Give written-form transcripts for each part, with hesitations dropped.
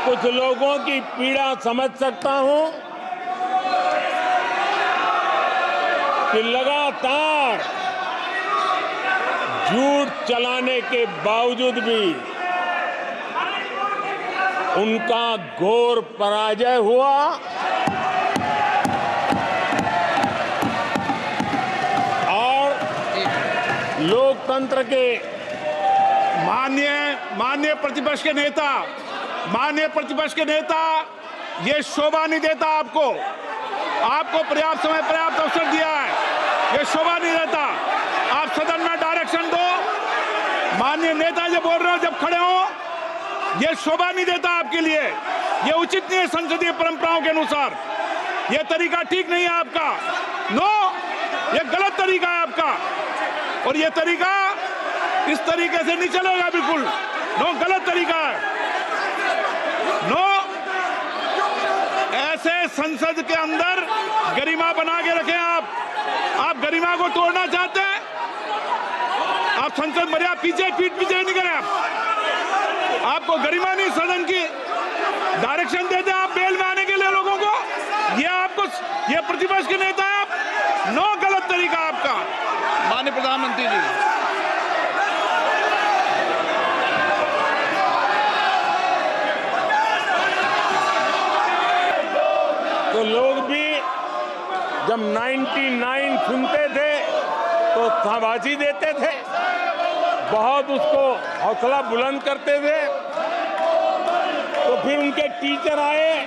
कुछ लोगों की पीड़ा समझ सकता हूं कि लगातार झूठ चलाने के बावजूद भी उनका घोर पराजय हुआ और लोकतंत्र के माननीय प्रतिपक्ष के नेता, ये शोभा नहीं देता आपको पर्याप्त समय पर्याप्त अवसर दिया है, ये शोभा नहीं देता। आप सदन में डायरेक्शन दो। माननीय नेता जो बोल रहे हो जब खड़े हो, ये शोभा नहीं देता आपके लिए, ये उचित नहीं है संसदीय परंपराओं के अनुसार। ये तरीका ठीक नहीं है आपका। नो, ये गलत तरीका है आपका और ये तरीका इस तरीके से नहीं चलेगा बिल्कुल। नो, गलत तरीका है। नो, ऐसे संसद के अंदर गरिमा बना के रखें आप गरिमा को तोड़ना चाहते हैं। आप संसद मर्यादा पीठ पीछे नहीं करें। आपको गरिमा नहीं सदन की, डायरेक्शन देते हैं आप बेल में आने के लिए लोगों को। ये प्रतिपक्ष के नेता है आप। नो, गलत तरीका आपका। माननीय प्रधानमंत्री जी, तो लोग भी जब 99 सुनते थे तो शाबाशी देते थे, बहुत उसको हौसला बुलंद करते थे। तो फिर उनके टीचर आए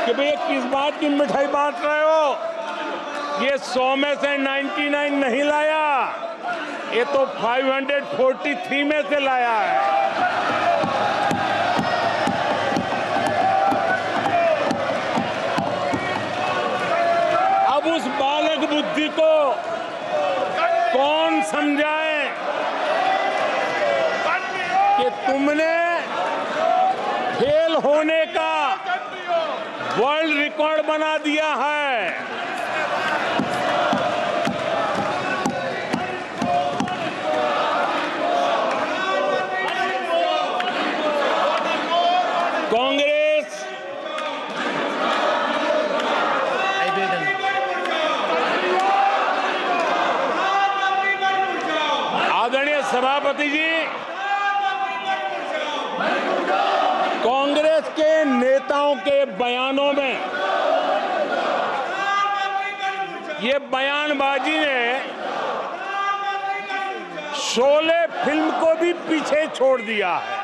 कि भैया किस बात की मिठाई बांट रहे हो, ये 100 में से 99 नहीं लाया, ये तो 543 में से लाया है। अब उस बालक बुद्धि को कौन समझाए कि तुमने फेल होने का वर्ल्ड रिकॉर्ड बना दिया है। कांग्रेस आदरणीय सभापति जी, कांग्रेस के नेताओं के बयानों में ये बयानबाजी ने शोले फिल्म को भी पीछे छोड़ दिया है।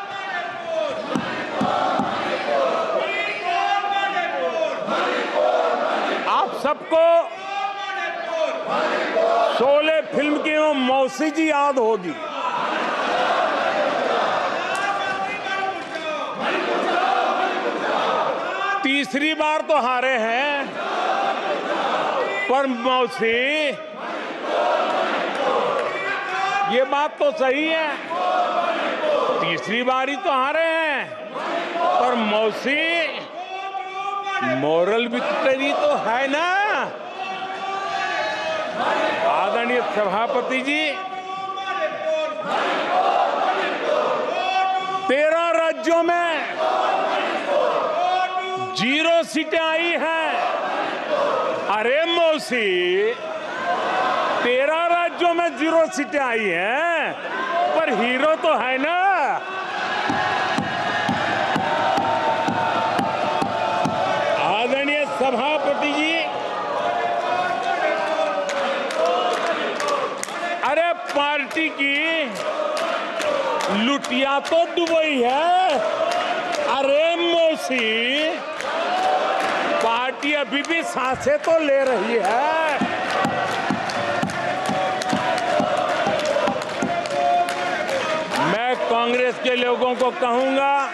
आप सबको शोले फिल्म की वो मौसी जी याद होगी। तीसरी बार तो हारे हैं, पर मौसी ये बात तो सही है, तीसरी बार ही तो हारे हैं, पर मौसी मोरल विक्ट्री तो है ना। आदरणीय सभापति जी, 13 राज्यों में 0 सीटें आई हैं। अरे मौसी, 13 राज्यों में 0 सीटें आई हैं, पर हीरो तो है ना। आदरणीय सभापति जी, अरे पार्टी की लुटिया तो दुबई है। अरे मौसी, पार्टी अभी भी सांसें तो ले रही है। मैं कांग्रेस के लोगों को कहूंगा,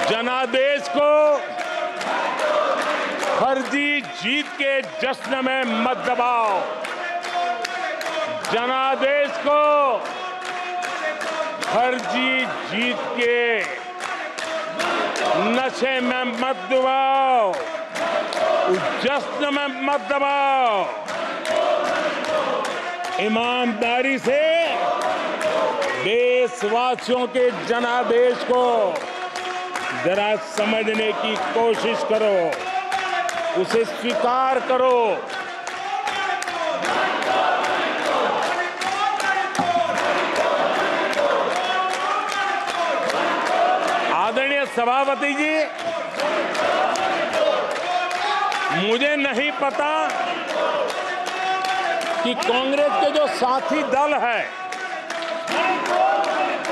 जनादेश को फर्जी जीत के जश्न में मत दबाओ। जनादेश को फर्जी जीत के नशे में मत दबाओ, उस जश्न में मत दबाओ। ईमानदारी से देशवासियों के जनादेश को जरा समझने की कोशिश करो, उसे स्वीकार करो। आदरणीय सभापति जी, मुझे नहीं पता कि कांग्रेस के जो साथी दल है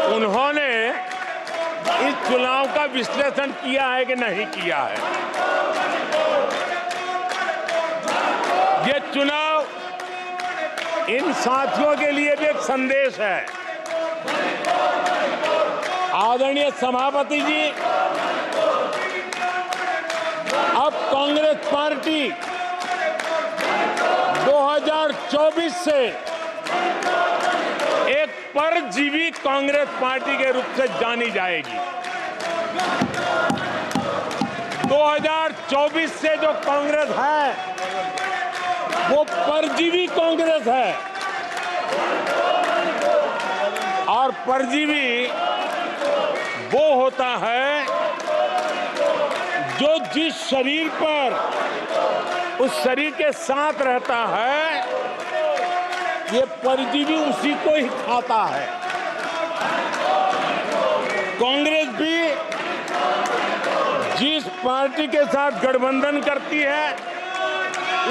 उन्होंने इस चुनाव का विश्लेषण किया है कि नहीं किया है। ये चुनाव इन साथियों के लिए भी एक संदेश है। आदरणीय सभापति जी, अब कांग्रेस पार्टी 2024 से एक परजीवी कांग्रेस पार्टी के रूप से जानी जाएगी। 2024 से जो कांग्रेस है वो परजीवी कांग्रेस है, और परजीवी वो होता है जो जिस शरीर पर उस शरीर के साथ रहता है, ये परजीवी उसी को ही खाता है। कांग्रेस भी जिस पार्टी के साथ गठबंधन करती है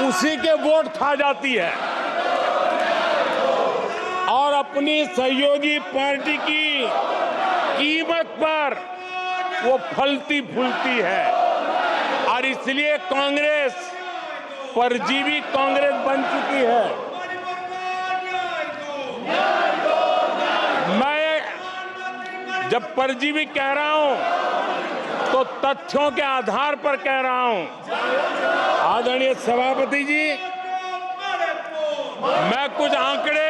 उसी के वोट खा जाती है, और अपनी सहयोगी पार्टी की कीमत पर वो फलती फूलती है, और इसलिए कांग्रेस परजीवी कांग्रेस बन चुकी है। मैं जब परजीवी कह रहा हूं तो तथ्यों के आधार पर कह रहा हूं। आदरणीय सभापति जी, मैं कुछ आंकड़े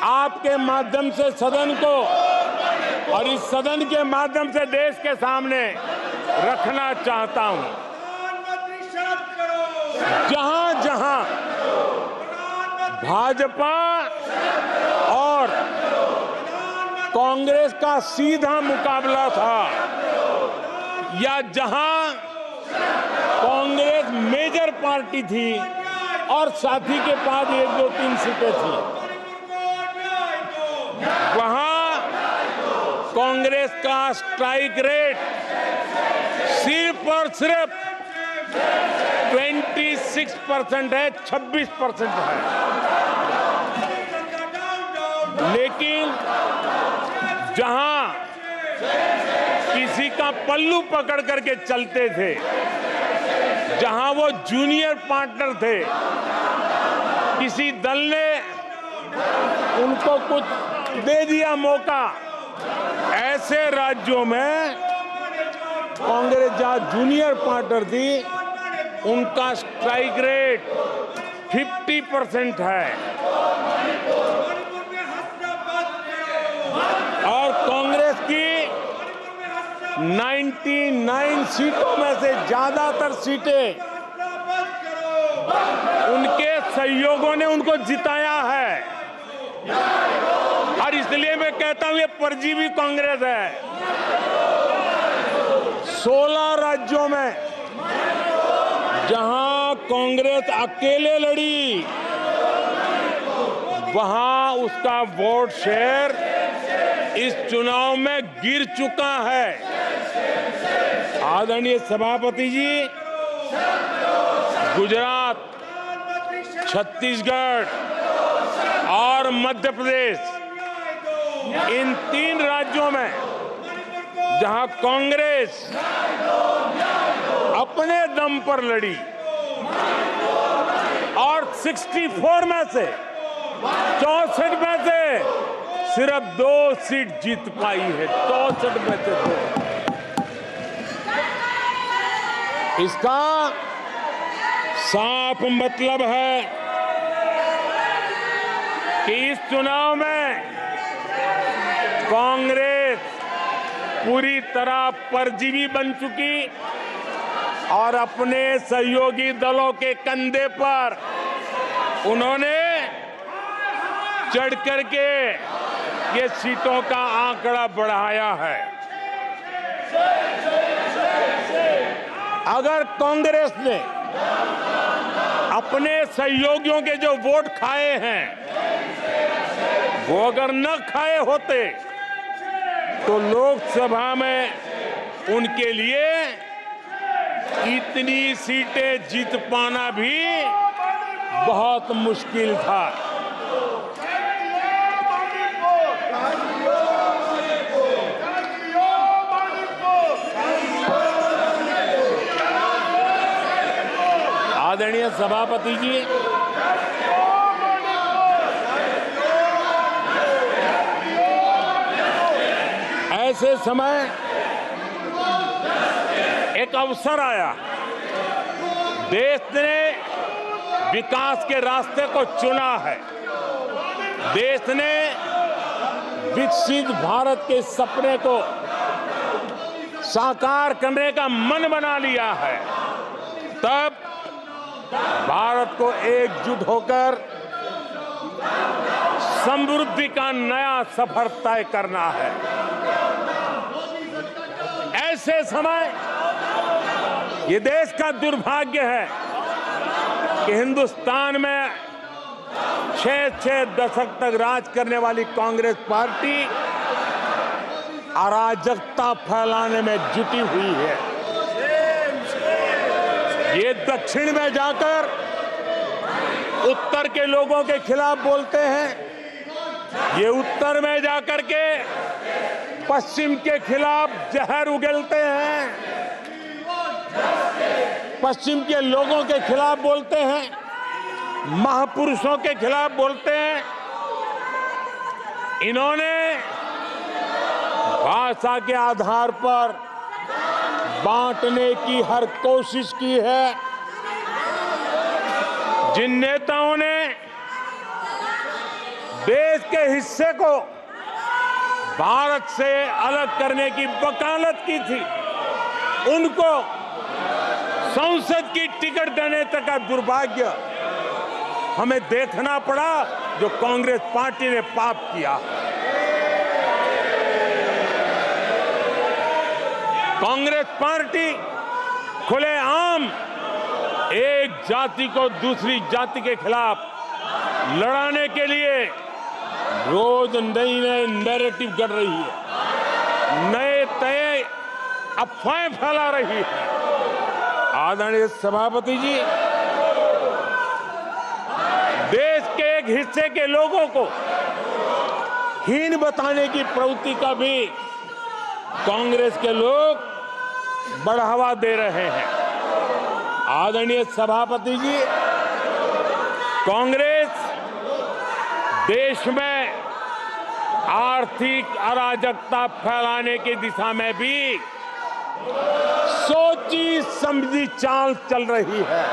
आपके माध्यम से सदन को और इस सदन के माध्यम से देश के सामने रखना चाहता हूं। जहां जहां भाजपा और कांग्रेस का सीधा मुकाबला था, या जहां कांग्रेस मेजर पार्टी थी और साथी के पास 1, 2, 3 सीटें थी, वहां कांग्रेस का स्ट्राइक रेट सिर्फ और सिर्फ 26% है, 26% है। लेकिन जहां किसी का पल्लू पकड़ करके चलते थे, जहां वो जूनियर पार्टनर थे, किसी दल ने उनको कुछ दे दिया मौका, ऐसे राज्यों में कांग्रेस जहां जूनियर पार्टनर थी उनका स्ट्राइक रेट 50% है, और कांग्रेस की 99 सीटों में से ज्यादातर सीटें उनके सहयोगियों ने उनको जिताया है। और इसलिए मैं कहता हूं ये परजीवी कांग्रेस है। 16 राज्यों में जहां कांग्रेस अकेले लड़ी, वहां उसका वोट शेयर इस चुनाव में गिर चुका है। आदरणीय सभापति जी, गुजरात, छत्तीसगढ़ और मध्य प्रदेश, इन 3 राज्यों में जहां कांग्रेस अपने दम पर लड़ी और 64 में से 64 में से सिर्फ 2 सीट जीत पाई है, 64 में से 2। इसका साफ मतलब है कि इस चुनाव में कांग्रेस पूरी तरह परजीवी बन चुकी और अपने सहयोगी दलों के कंधे पर उन्होंने चढ़ करके ये सीटों का आंकड़ा बढ़ाया है। अगर कांग्रेस ने अपने सहयोगियों के जो वोट खाए हैं वो अगर न खाए होते तो लोकसभा में उनके लिए इतनी सीटें जीत पाना भी बहुत मुश्किल था। आदरणीय सभापति जी, ऐसे समय एक अवसर आया, देश ने विकास के रास्ते को चुना है, देश ने विकसित भारत के सपने को साकार करने का मन बना लिया है। तब भारत को एकजुट होकर समृद्धि का नया सफर तय करना है। ऐसे समय ये देश का दुर्भाग्य है कि हिंदुस्तान में 6 दशक तक राज करने वाली कांग्रेस पार्टी अराजकता फैलाने में जुटी हुई है। ये दक्षिण में जाकर उत्तर के लोगों के खिलाफ बोलते हैं, ये उत्तर में जाकर के पश्चिम के खिलाफ जहर उगलते हैं, पश्चिम के लोगों के खिलाफ बोलते हैं, महापुरुषों के खिलाफ बोलते हैं। इन्होंने भाषा के आधार पर बांटने की हर कोशिश की है। जिन नेताओं ने देश के हिस्से को भारत से अलग करने की वकालत की थी, उनको संसद की टिकट देने तक का दुर्भाग्य हमें देखना पड़ा, जो कांग्रेस पार्टी ने पाप किया। कांग्रेस पार्टी खुलेआम एक जाति को दूसरी जाति के खिलाफ लड़ाने के लिए रोज नई नई नैरेटिव कर रही है, नए अफवाहें फैला रही है। आदरणीय सभापति जी, देश के एक हिस्से के लोगों को हीन बताने की प्रवृत्ति का भी कांग्रेस के लोग बढ़ावा दे रहे हैं। आदरणीय सभापति जी, कांग्रेस देश में आर्थिक अराजकता फैलाने की दिशा में भी सोची समझी चाल चल रही है।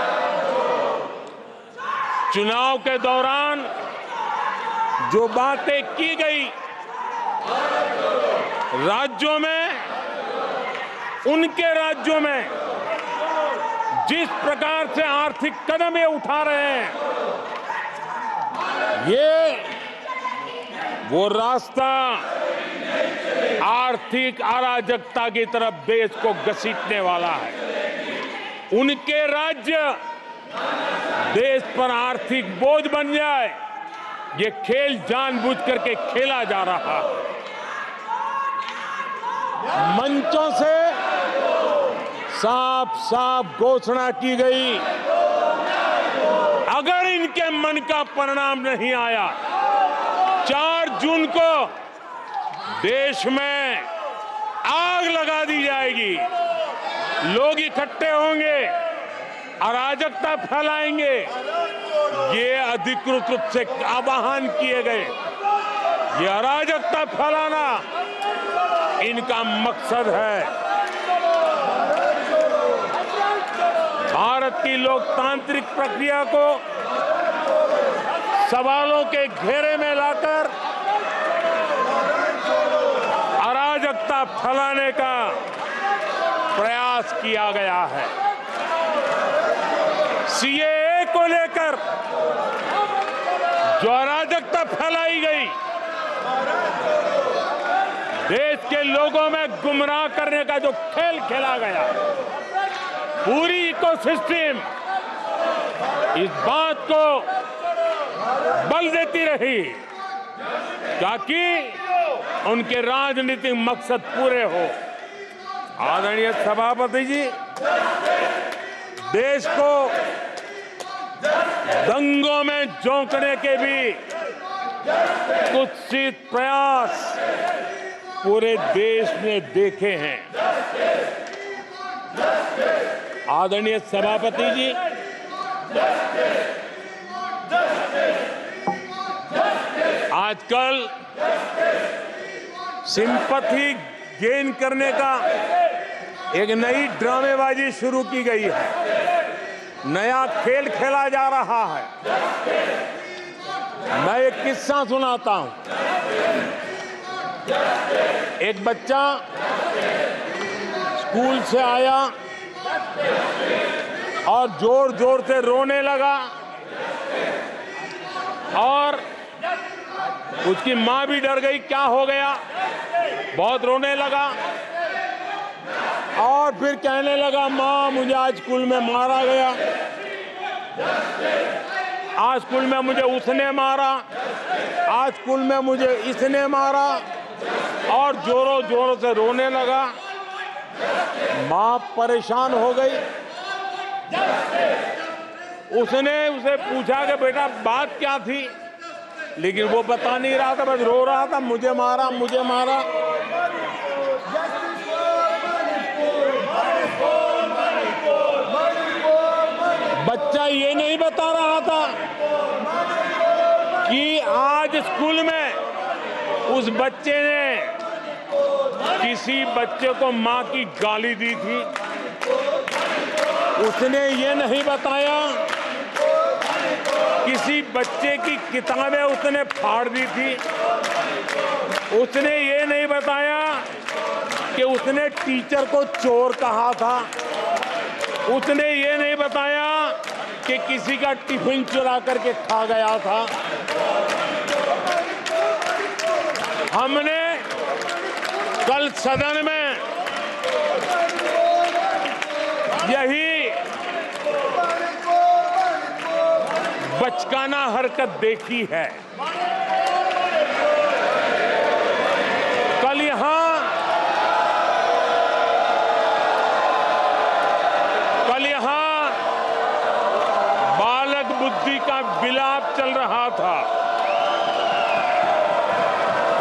चुनाव के दौरान जो बातें की गई, राज्यों में, उनके राज्यों में जिस प्रकार से आर्थिक कदम ये उठा रहे हैं, ये वो रास्ता आर्थिक अराजकता की तरफ देश को घसीटने वाला है। उनके राज्य देश पर आर्थिक बोझ बन जाए, ये खेल जानबूझ करके खेला जा रहा है। मंचों से साफ साफ घोषणा की गई, अगर इनके मन का परिणाम नहीं आया, 4 जून को देश में आग लगा दी जाएगी, लोग इकट्ठे होंगे, अराजकता फैलाएंगे। ये अधिकृत रूप से आह्वान किए गए, ये अराजकता फैलाना इनका मकसद है। भारत की लोकतांत्रिक प्रक्रिया को सवालों के घेरे में लाकर अराजकता फैलाने का प्रयास किया गया है। सीएए को लेकर जो अराजकता फैलाई गई, देश के लोगों में गुमराह करने का जो खेल खेला गया, पूरी इकोसिस्टम इस बात को बल देती रही ताकि उनके राजनीतिक मकसद पूरे हो। आदरणीय सभापति जी, देश को दंगों में झोंकने के भी कुत्सित प्रयास पूरे देश ने देखे हैं। आदरणीय सभापति जी, आजकल सिंपैथी गेन करने का एक नई ड्रामेबाजी शुरू की गई है, नया खेल खेला जा रहा है। मैं एक किस्सा सुनाता हूं। एक बच्चा स्कूल से आया और जोर जोर से रोने लगा और उसकी मां भी डर गई, क्या हो गया, बहुत रोने लगा और फिर कहने लगा, मां मुझे आज स्कूल में मारा गया, आज स्कूल में मुझे उसने मारा, आज स्कूल में मुझे इसने मारा, और जोरों जोरों से रोने लगा। मां परेशान हो गई। उसने उसे पूछा कि बेटा बात क्या थी, लेकिन वो बता नहीं रहा था, बस रो रहा था, मुझे मारा मुझे मारा। बच्चा ये नहीं बता रहा था कि आज स्कूल में उस बच्चे ने किसी बच्चे को मां की गाली दी थी। उसने ये नहीं बताया किसी बच्चे की किताबें उसने फाड़ दी थी। उसने ये नहीं बताया कि उसने टीचर को चोर कहा था। उसने ये नहीं बताया कि किसी का टिफिन चुरा करके खा गया था। हमने कल सदन में यही बचकाना हरकत देखी है। कल यहां बालक बुद्धि का विलाप चल रहा था।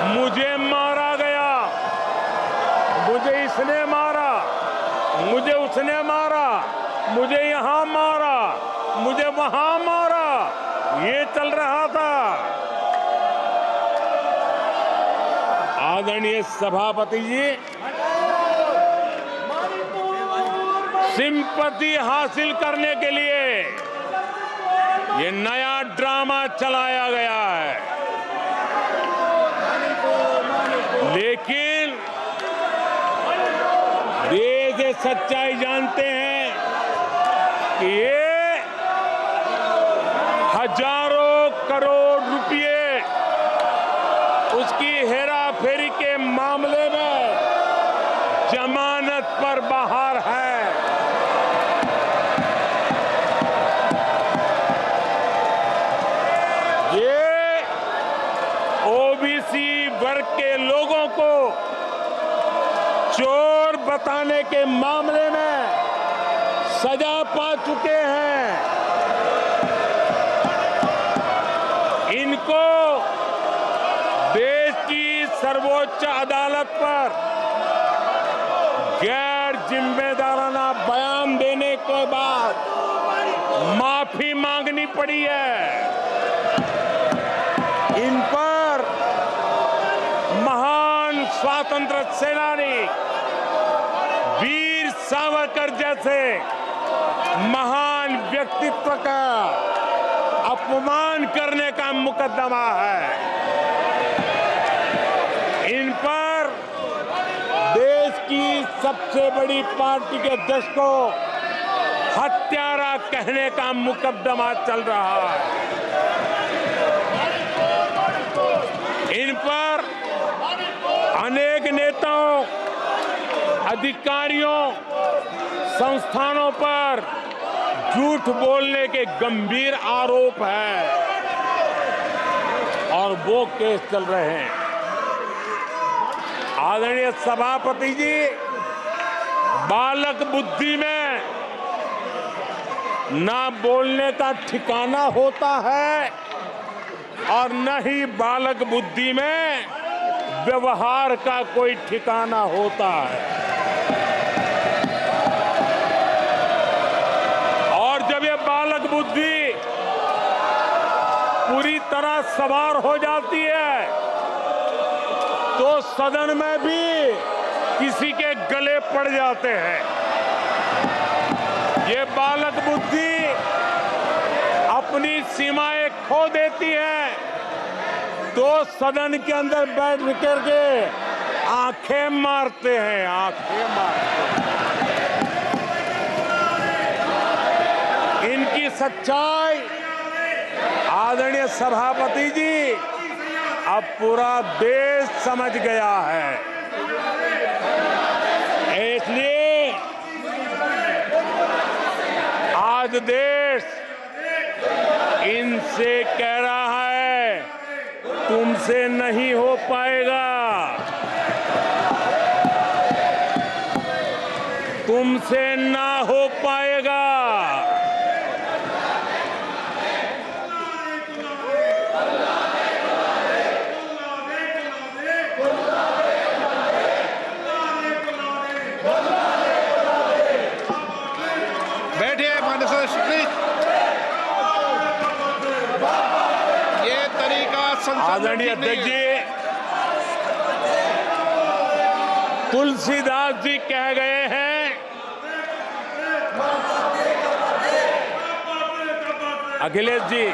मुझे मारा गया, मुझे इसने मारा, मुझे उसने मारा, मुझे यहां मारा, मुझे वहां मारा, ये चल रहा था। आदरणीय सभापति जी, सिंपैथी हासिल करने के लिए ये नया ड्रामा चलाया गया है, लेकिन देश ये सच्चाई जानते हैं कि ये हजारों करोड़ रुपए उसकी हेराफेरी के मामले में जमानत पर बाहर है। ये ओबीसी वर्ग के लोगों को चोर बताने के मामले में सजा पा चुके हैं। इनको देश की सर्वोच्च अदालत पर गैर जिम्मेदाराना बयान देने के बाद माफी मांगनी पड़ी है। इन पर महान स्वातंत्र सेनानी वीर सावरकर जैसे महान व्यक्तित्व का अपमान करने का मुकदमा है। इन पर देश की सबसे बड़ी पार्टी के अध्यक्ष को हत्यारा कहने का मुकदमा चल रहा है। इन पर अनेक नेताओं, अधिकारियों, संस्थानों पर झूठ बोलने के गंभीर आरोप है और वो केस चल रहे हैं। आदरणीय सभापति जी, बालक बुद्धि में ना बोलने का ठिकाना होता है और न ही बालक बुद्धि में व्यवहार का कोई ठिकाना होता है। और जब ये बालक बुद्धि पूरी तरह सवार हो जाती है तो सदन में भी किसी के गले पड़ जाते हैं। ये बालक बुद्धि अपनी सीमाएं खो देती है तो सदन के अंदर बैठ करके आंखें मारते हैं, आंखें मारते हैं। इनकी सच्चाई आदरणीय सभापति जी अब पूरा देश समझ गया है। इसलिए आज देश इनसे कह रहा है तुमसे नहीं हो पाएगा, तुमसे ना हो पाएगा। बैठिए माननीय सदस्य प्लीज। ये तरीका आदरणीय अध्यक्ष जी, तुलसीदास जी कह गए हैं, अखिलेश जी,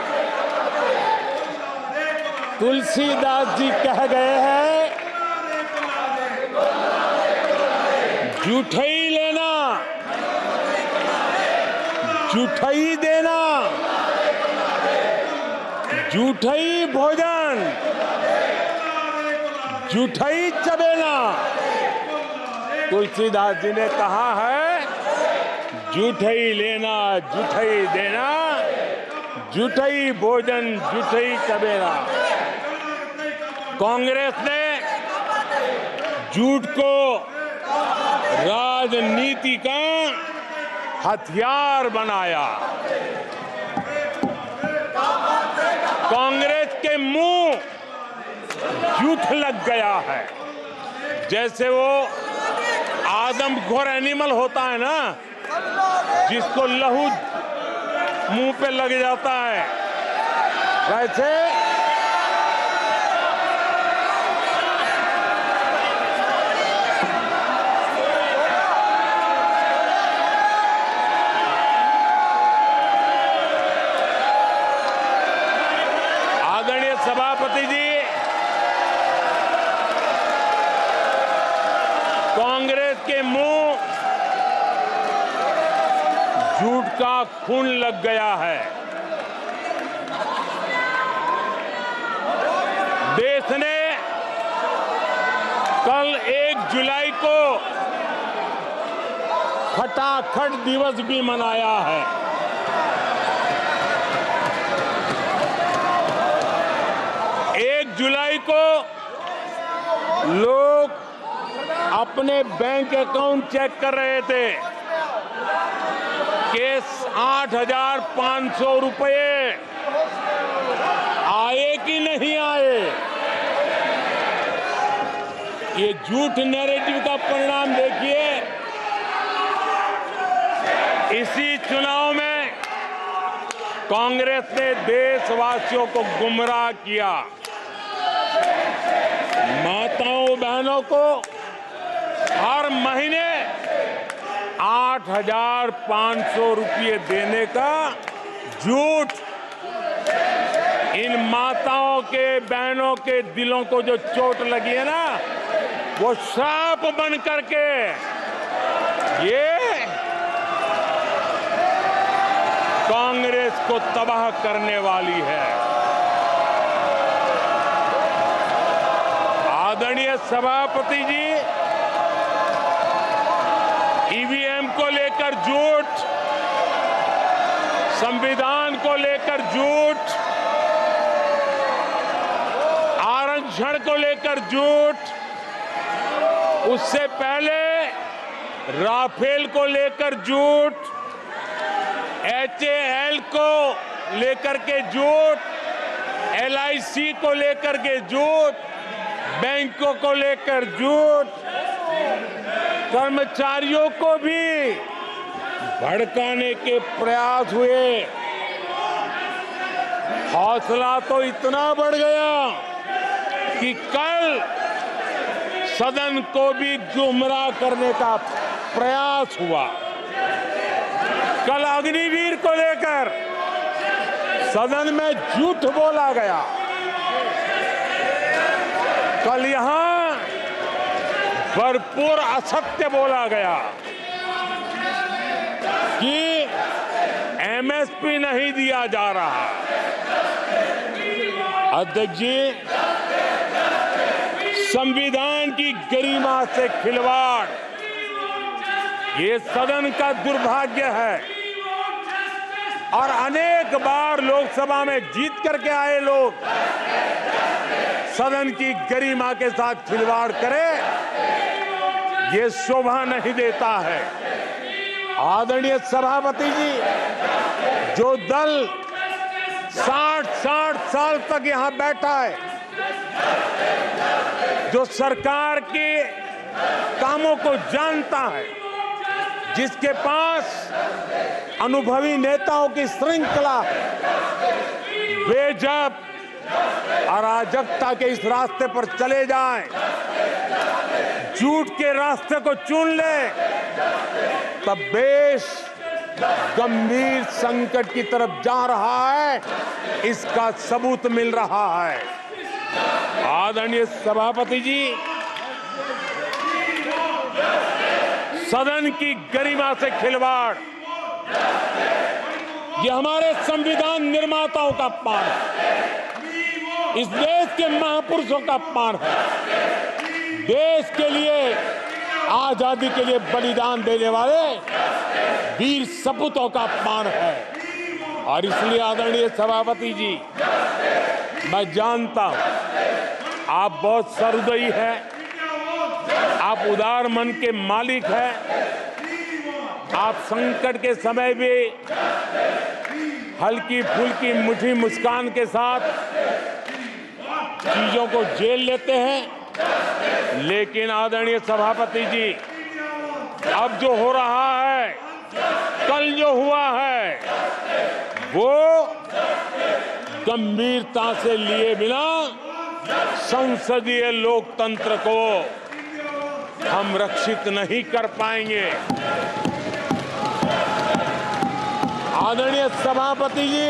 तुलसीदास जी कह गए हैं, जूठई लेना जूठई देना, जूठई भोजन जूठई चबेना। तुलसीदास जी ने कहा है जूठई लेना जूठई देना, जूठई भोजन जूठई चबेना। कांग्रेस ने झूठ को राजनीति का हथियार बनाया। कांग्रेस के मुंह झूठ लग गया है। जैसे वो आदमखोर एनिमल होता है ना, जिसको लहू मुंह पे लग जाता है, वैसे आदरणीय सभापति जी, कांग्रेस के मुंह झूठ का खून लग गया है। देश ने कल 1 जुलाई को खटाखट दिवस भी मनाया है। जुलाई को लोग अपने बैंक अकाउंट चेक कर रहे थे कि 8,500 रुपये आए कि नहीं आए। ये झूठ नैरेटिव का परिणाम देखिए। इसी चुनाव में कांग्रेस ने देशवासियों को गुमराह किया। माताओं बहनों को हर महीने 8,500 रुपये देने का झूठ। इन माताओं के बहनों के दिलों को जो चोट लगी है ना, वो सांप बन करके ये कांग्रेस को तबाह करने वाली है। आदरणीय सभापति जी, ईवीएम को लेकर झूठ, संविधान को लेकर झूठ, आरक्षण को लेकर झूठ, उससे पहले राफेल को लेकर झूठ, HAL को लेकर के झूठ, LIC को लेकर के झूठ, बैंकों को लेकर झूठ, कर्मचारियों को भी भड़काने के प्रयास हुए। हौसला तो इतना बढ़ गया कि कल सदन को भी गुमराह करने का प्रयास हुआ। कल अग्निवीर को लेकर सदन में झूठ बोला गया। कल यहां भरपूर असत्य बोला गया कि MSP नहीं दिया जा रहा। अध्यक्ष जी, संविधान की गरिमा से खिलवाड़ ये सदन का दुर्भाग्य है और अनेक बार लोकसभा में जीत करके आए लोग सदन की गरिमा के साथ खिलवाड़ करे, ये शोभा नहीं देता है। आदरणीय सभापति जी, जो दल 60 साल तक यहां बैठा है, जो सरकार के कामों को जानता है, जिसके पास अनुभवी नेताओं की श्रृंखला है, वे जब अराजकता के इस रास्ते पर चले जाएं, झूठ के रास्ते को चुन ले, तब देश गंभीर संकट की तरफ जा रहा है, इसका सबूत मिल रहा है। आदरणीय सभापति जी, सदन की गरिमा से खिलवाड़ ये हमारे संविधान निर्माताओं का अपमान है, इस देश के महापुरुषों का अपमान है, देश के लिए आजादी के लिए बलिदान देने वाले वीर सपूतों का अपमान है। और इसलिए आदरणीय सभापति जी, मैं जानता हूं आप बहुत सहृदयी हैं, आप उदार मन के मालिक हैं, आप संकट के समय भी हल्की फुल्की मीठी मुस्कान के साथ चीजों को झेल लेते हैं। लेकिन आदरणीय सभापति जी, अब जो हो रहा है, कल जो हुआ है, वो गंभीरता से लिए बिना संसदीय लोकतंत्र को हम रक्षित नहीं कर पाएंगे। आदरणीय सभापति जी,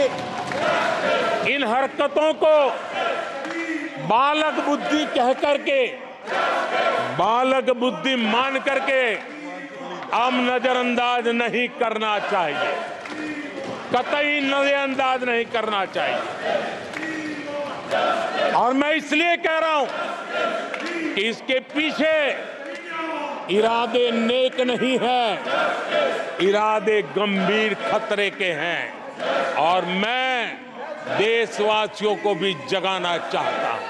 इन हरकतों को बालक बुद्धि कह करके, बालक बुद्धि मान करके हम नजरअंदाज नहीं करना चाहिए, कतई नजरअंदाज नहीं करना चाहिए। और मैं इसलिए कह रहा हूं कि इसके पीछे इरादे नेक नहीं है, इरादे गंभीर खतरे के हैं और मैं देशवासियों को भी जगाना चाहता हूं।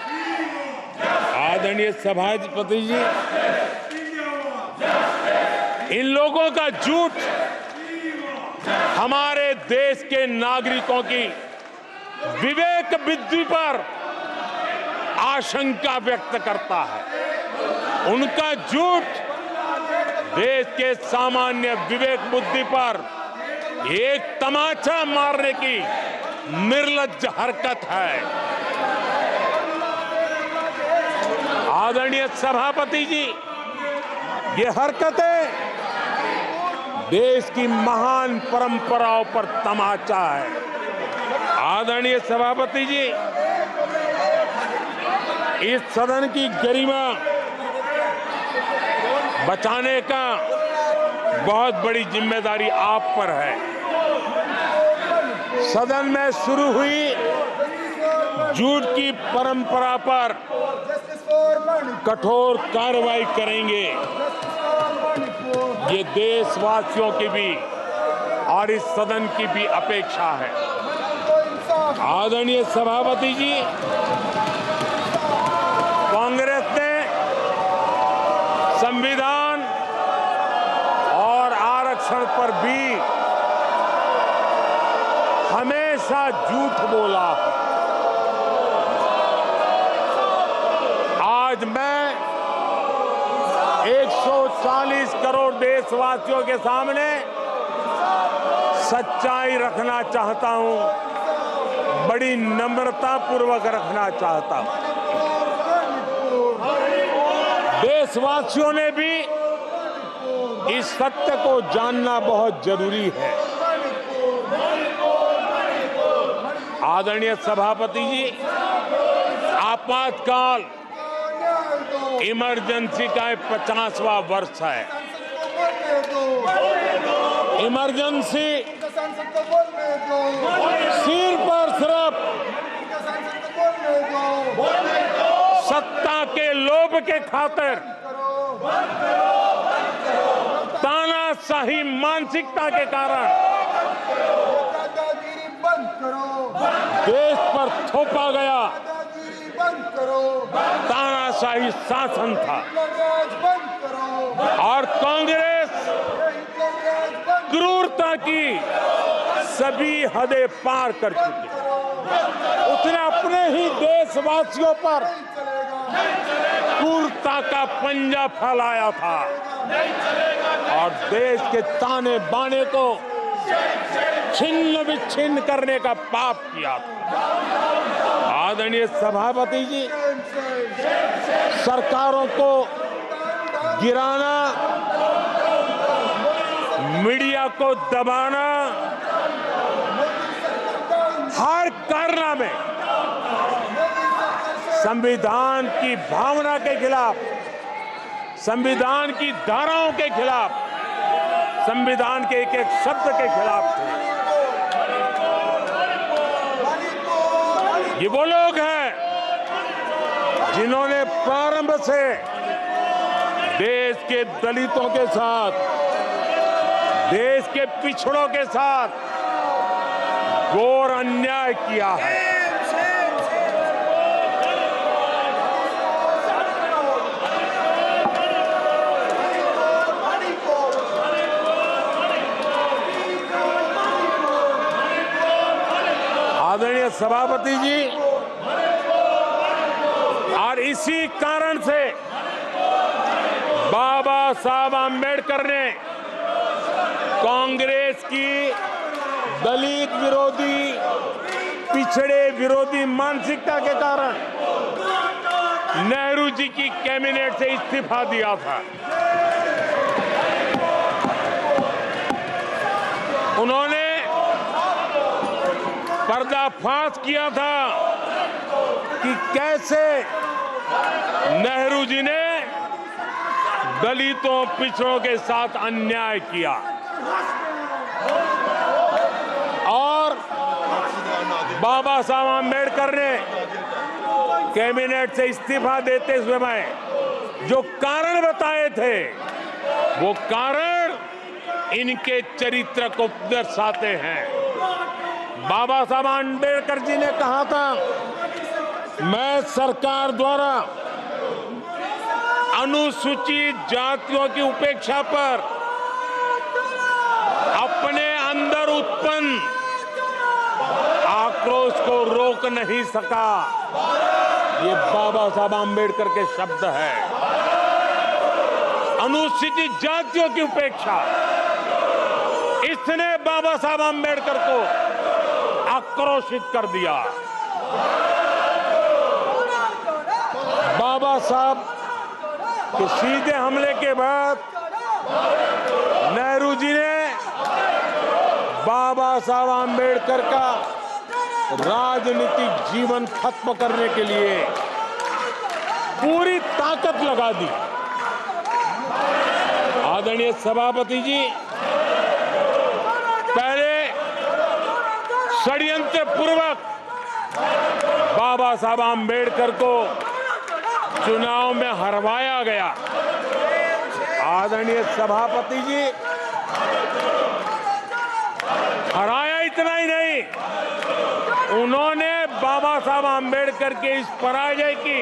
आदरणीय सभापति जी, इन लोगों का झूठ हमारे देश के नागरिकों की विवेक बुद्धि पर आशंका व्यक्त करता है। उनका झूठ देश के सामान्य विवेक बुद्धि पर एक तमाचा मारने की निर्लज्ज हरकत है। आदरणीय सभापति जी, ये हरकतें देश की महान परंपराओं पर तमाचा है। आदरणीय सभापति जी, इस सदन की गरिमा बचाने का बहुत बड़ी जिम्मेदारी आप पर है। सदन में शुरू हुई झूठ की परंपरा पर कठोर कार्रवाई करेंगे। ये देशवासियों की भी और इस सदन की भी अपेक्षा है। आदरणीय सभापति जी, कांग्रेस ने संविधान और आरक्षण पर भी हमेशा झूठ बोला। आज मैं 140 करोड़ देशवासियों के सामने सच्चाई रखना चाहता हूं, बड़ी नम्रता पूर्वक रखना चाहता हूं। देशवासियों ने भी इस सत्य को जानना बहुत जरूरी है। आदरणीय सभापति जी, आपातकाल इमरजेंसी का 50वां वर्ष है। इमरजेंसी सिर पर सिर्फ सत्ता के लोभ के खातिर, तानाशाही मानसिकता के कारण देश पर थोपा गया तानाशाही शासन था और कांग्रेस क्रूरता की सभी हदें पार कर चुकी है। उसने अपने ही देशवासियों पर क्रूरता का पंजा फैलाया था और देश के ताने बाने को छिन्न विच्छिन्न करने का पाप किया था। आदरणीय सभापति जी, सरकारों को गिराना, मीडिया को दबाना, हर कारनामे संविधान की भावना के खिलाफ, संविधान की धाराओं के खिलाफ, संविधान के एक एक शब्द के खिलाफ थे। ये वो लोग हैं जिन्होंने प्रारंभ से देश के दलितों के साथ, देश के पिछड़ों के साथ घोर अन्याय किया है। आदरणीय सभापति जी, और इसी कारण से बाबा साहब आंबेडकर ने कांग्रेस की दलित विरोधी, पिछड़े विरोधी मानसिकता के कारण नेहरू जी की कैबिनेट से इस्तीफा दिया था। उन्होंने पर्दाफाश किया था कि कैसे नेहरू जी ने दलितों, पिछड़ों के साथ अन्याय किया और बाबा साहब आंबेडकर ने कैबिनेट से इस्तीफा देते समय जो कारण बताए थे, वो कारण इनके चरित्र को दर्शाते हैं। बाबा साहब आंबेडकर जी ने कहा था, मैं सरकार द्वारा अनुसूचित जातियों की उपेक्षा पर अपने अंदर उत्पन्न आक्रोश को रोक नहीं सका। ये बाबा साहब आंबेडकर के शब्द हैं। अनुसूचित जातियों की उपेक्षा, इसने बाबा साहब आंबेडकर को आक्रोशित कर दिया। बाबा साहब के सीधे हमले के बाद नेहरू जी ने बाबा साहब आंबेडकर का राजनीतिक जीवन खत्म करने के लिए पूरी ताकत लगा दी। आदरणीय सभापति जी, पहले षड्यंत्र पूर्वक बाबा साहब आंबेडकर को चुनाव में हरवाया गया। आदरणीय सभापति जी, हराया इतना ही नहीं, उन्होंने बाबा साहब आम्बेडकर के इस पराजय की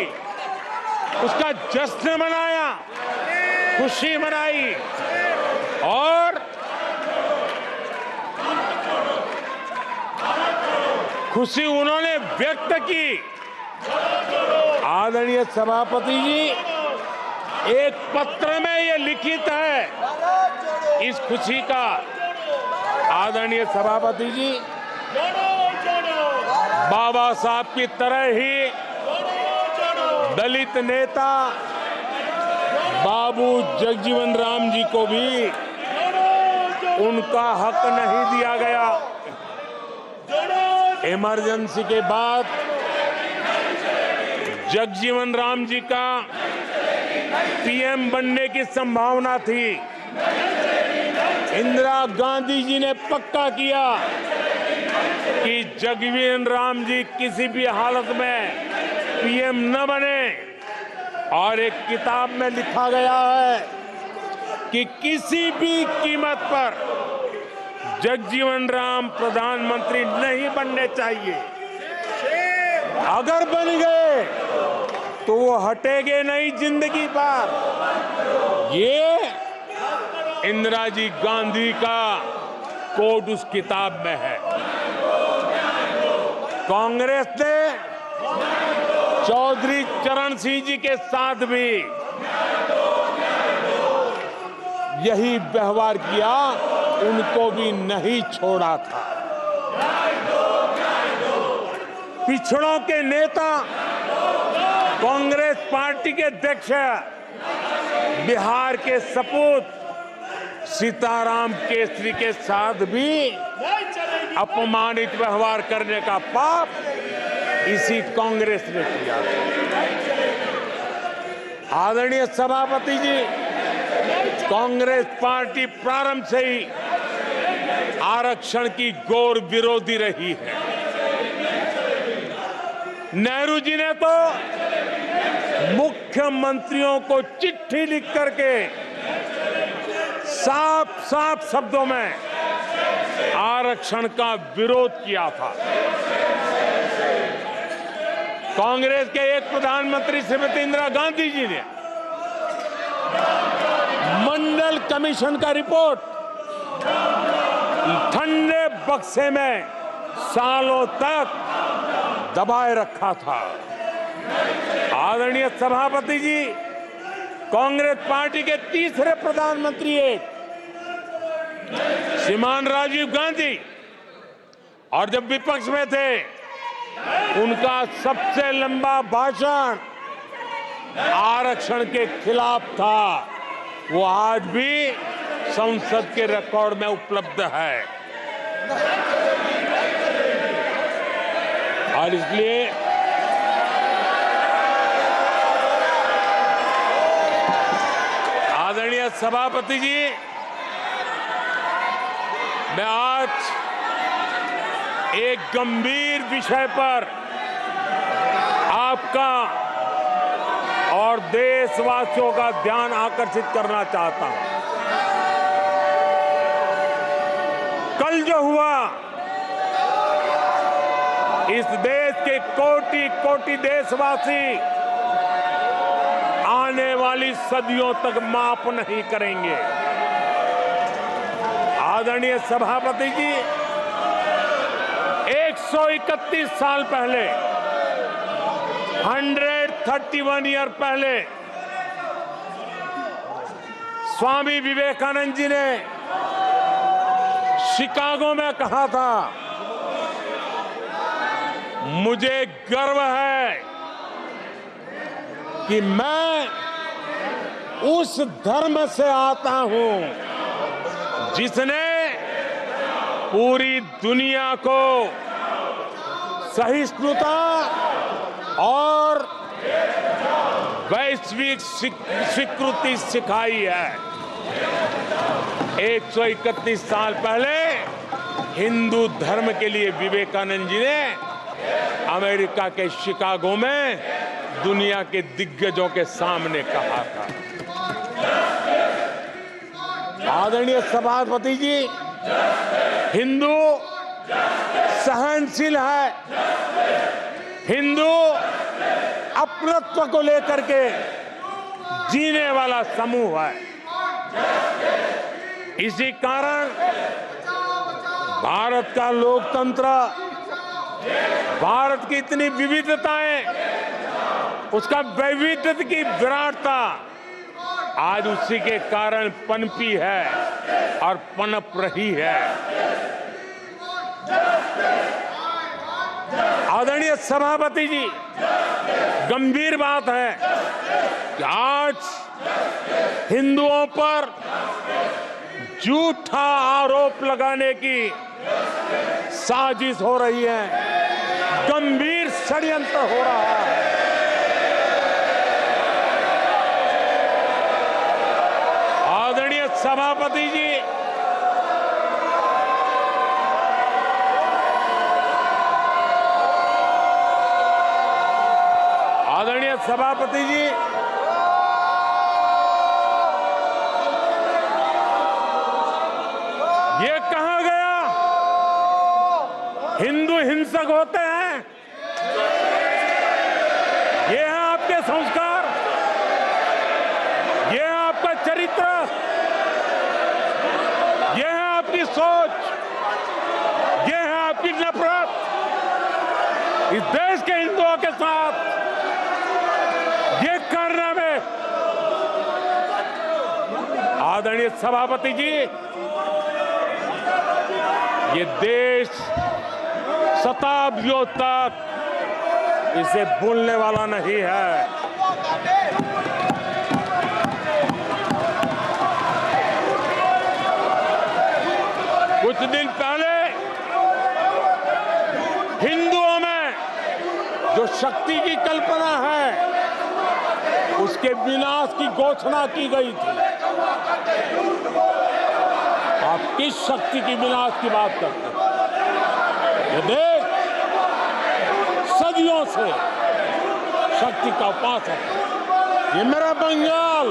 उसका जश्न मनाया, खुशी मनाई और खुशी उन्होंने व्यक्त की। आदरणीय सभापति जी, एक पत्र में ये लिखित है इस खुशी का। आदरणीय सभापति जी, बाबा साहब की तरह ही दलित नेता बाबू जगजीवन राम जी को भी उनका हक नहीं दिया गया। इमरजेंसी के बाद जगजीवन राम जी का पीएम बनने की संभावना थी। इंदिरा गांधी जी ने पक्का किया कि जगजीवन राम जी किसी भी हालत में पीएम न बने, और एक किताब में लिखा गया है कि किसी भी कीमत पर जगजीवन राम प्रधानमंत्री नहीं बनने चाहिए। अगर बन गए तो वो हटेंगे नहीं जिंदगी पर। ये इंदिरा जी गांधी का कोट उस किताब में है। कांग्रेस ने चौधरी चरण सिंह जी के साथ भी यही व्यवहार किया, उनको भी नहीं छोड़ा था। पिछड़ों के नेता कांग्रेस पार्टी के अध्यक्ष बिहार के सपूत सीताराम केसरी के साथ भी अपमानित व्यवहार करने का पाप इसी कांग्रेस ने किया। आदरणीय सभापति जी, कांग्रेस पार्टी प्रारंभ से ही आरक्षण की घोर विरोधी रही है। नेहरू जी ने तो मुख्यमंत्रियों को चिट्ठी लिख करके साफ साफ शब्दों में आरक्षण का विरोध किया था। कांग्रेस के एक प्रधानमंत्री श्रीमती इंदिरा गांधी जी ने मंडल कमीशन का रिपोर्ट ठंडे बक्से में सालों तक दबाए रखा था। आदरणीय सभापति जी, कांग्रेस पार्टी के तीसरे प्रधानमंत्री एक श्रीमान राजीव गांधी, और जब विपक्ष में थे उनका सबसे लंबा भाषण आरक्षण के खिलाफ था। वो आज भी संसद के रिकॉर्ड में उपलब्ध है। और इसलिए आदरणीय सभापति जी, मैं आज एक गंभीर विषय पर आपका और देशवासियों का ध्यान आकर्षित करना चाहता हूं। कल जो हुआ, इस देश के कोटि कोटि देशवासी आने वाली सदियों तक माफ नहीं करेंगे। आदरणीय सभापति जी, 131 साल पहले, 131 ईयर पहले स्वामी विवेकानंद जी ने शिकागो में कहा था, मुझे गर्व है कि मैं उस धर्म से आता हूं जिसने पूरी दुनिया को सहिष्णुता और वैश्विक स्वीकृति सिखाई है। 131 साल पहले हिंदू धर्म के लिए विवेकानंद जी ने अमेरिका के शिकागो में दुनिया के दिग्गजों के सामने कहा था। आदरणीय सभापति जी, हिंदू सहनशील है, हिंदू अपनत्व को लेकर के जीने वाला समूह है। इसी कारण भारत का लोकतंत्र, भारत की इतनी विविधताएं, उसका वैविध्य की विराटता आज उसी के कारण पनपी है और पनप रही है। आदरणीय सभापति जी, गंभीर बात है कि आज हिंदुओं पर झूठा आरोप लगाने की साजिश हो रही है, गंभीर षड्यंत्र हो रहा है। आदरणीय सभापति जी, आदरणीय सभापति जी, ये कहा गया हिंदू हिंसक होते हैं? ये है आपके संस्कार, ये है आपका चरित्र, ये है आपकी सोच, ये है आपकी नफरत इस देश के हिंदुओं के साथ। ये करने में आदरणीय सभापति जी, ये देश शताब्दियों तक इसे भूलने वाला नहीं है। कुछ दिन पहले हिंदुओं में जो शक्ति की कल्पना है, उसके विनाश की घोषणा की गई थी। आप किस शक्ति की विनाश की बात करते हैं? ये देश सदियों से शक्ति का उपासक है। ये मेरा बंगाल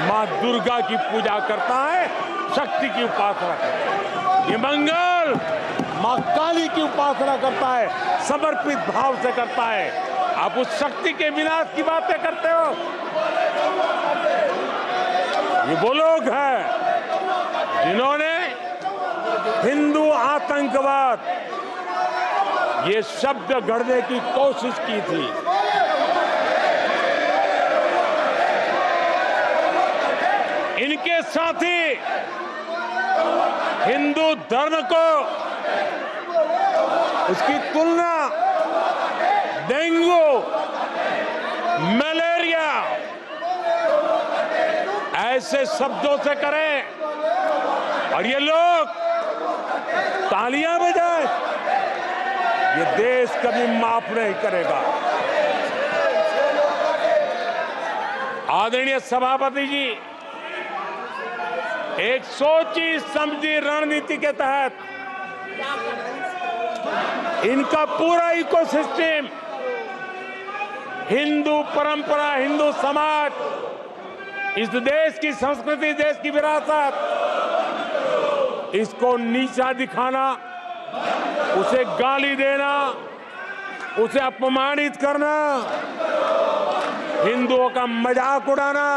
मां दुर्गा की पूजा करता है, शक्ति की उपासना करता है। ये बंगाल मां काली की उपासना करता है, समर्पित भाव से करता है। आप उस शक्ति के विनाश की बातें करते हो। ये वो लोग हैं जिन्होंने हिंदू आतंकवाद ये शब्द गढ़ने की कोशिश की थी। इनके साथी हिंदू धर्म को, उसकी तुलना डेंगू, मलेरिया ऐसे शब्दों से करें और ये लोग तालियां बजाएं, ये देश कभी माफ नहीं करेगा। आदरणीय सभापति जी, एक सोची समझी रणनीति के तहत इनका पूरा इकोसिस्टम, हिंदू परंपरा, हिंदू समाज, इस देश की संस्कृति, देश की विरासत, इसको नीचा दिखाना, उसे गाली देना, उसे अपमानित करना, हिंदुओं का मजाक उड़ाना,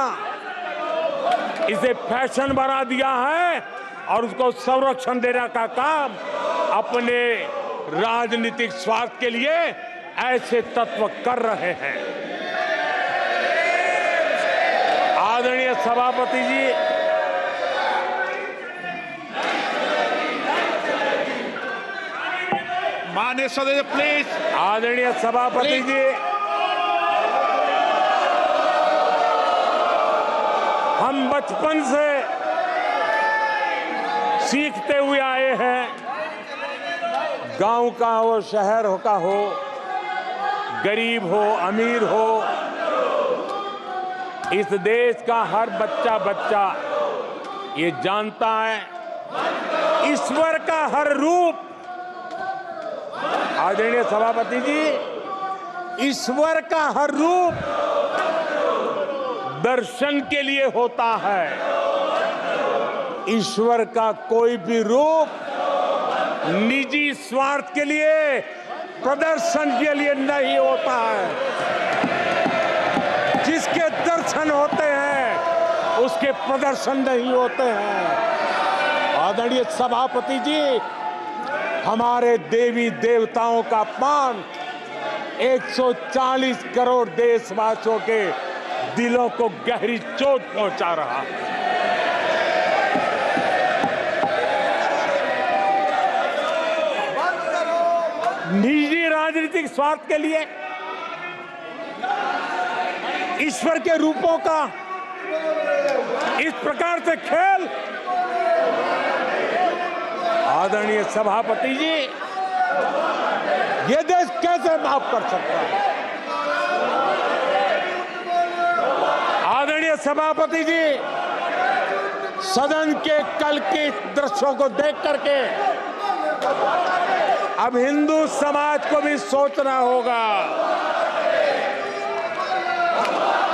इसे फैशन बना दिया है और उसको संरक्षण देने का काम अपने राजनीतिक स्वार्थ के लिए ऐसे तत्व कर रहे हैं। आदरणीय सभापति जी, माननीय सदस्य प्लीज। आदरणीय सभापति जी, हम बचपन से सीखते हुए आए हैं, गांव का हो, शहर का हो, गरीब हो, अमीर हो, इस देश का हर बच्चा ये जानता है ईश्वर का हर रूप, आदरणीय सभापति जी, ईश्वर का हर रूप दर्शन के लिए होता है। ईश्वर का कोई भी रूप निजी स्वार्थ के लिए, प्रदर्शन के लिए नहीं होता है। जिसके दर्शन होते हैं उसके प्रदर्शन नहीं होते हैं। आदरणीय सभापति जी, हमारे देवी देवताओं का अपमान 140 करोड़ देशवासियों के दिलों को गहरी चोट पहुंचा रहा है। निजी राजनीतिक स्वार्थ के लिए ईश्वर के रूपों का इस प्रकार से खेल, आदरणीय सभापति जी, ये देश कैसे माफ कर सकता है? आदरणीय सभापति जी, सदन के कल के दृश्यों को देख करके अब हिंदू समाज को भी सोचना होगा,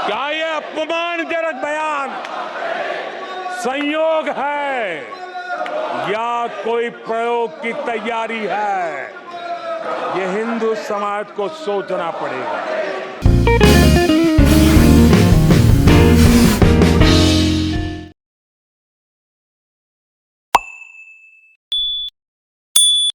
क्या ये अपमानजनक बयान संयोग है या कोई प्रयोग की तैयारी है? ये हिंदू समाज को सोचना पड़ेगा।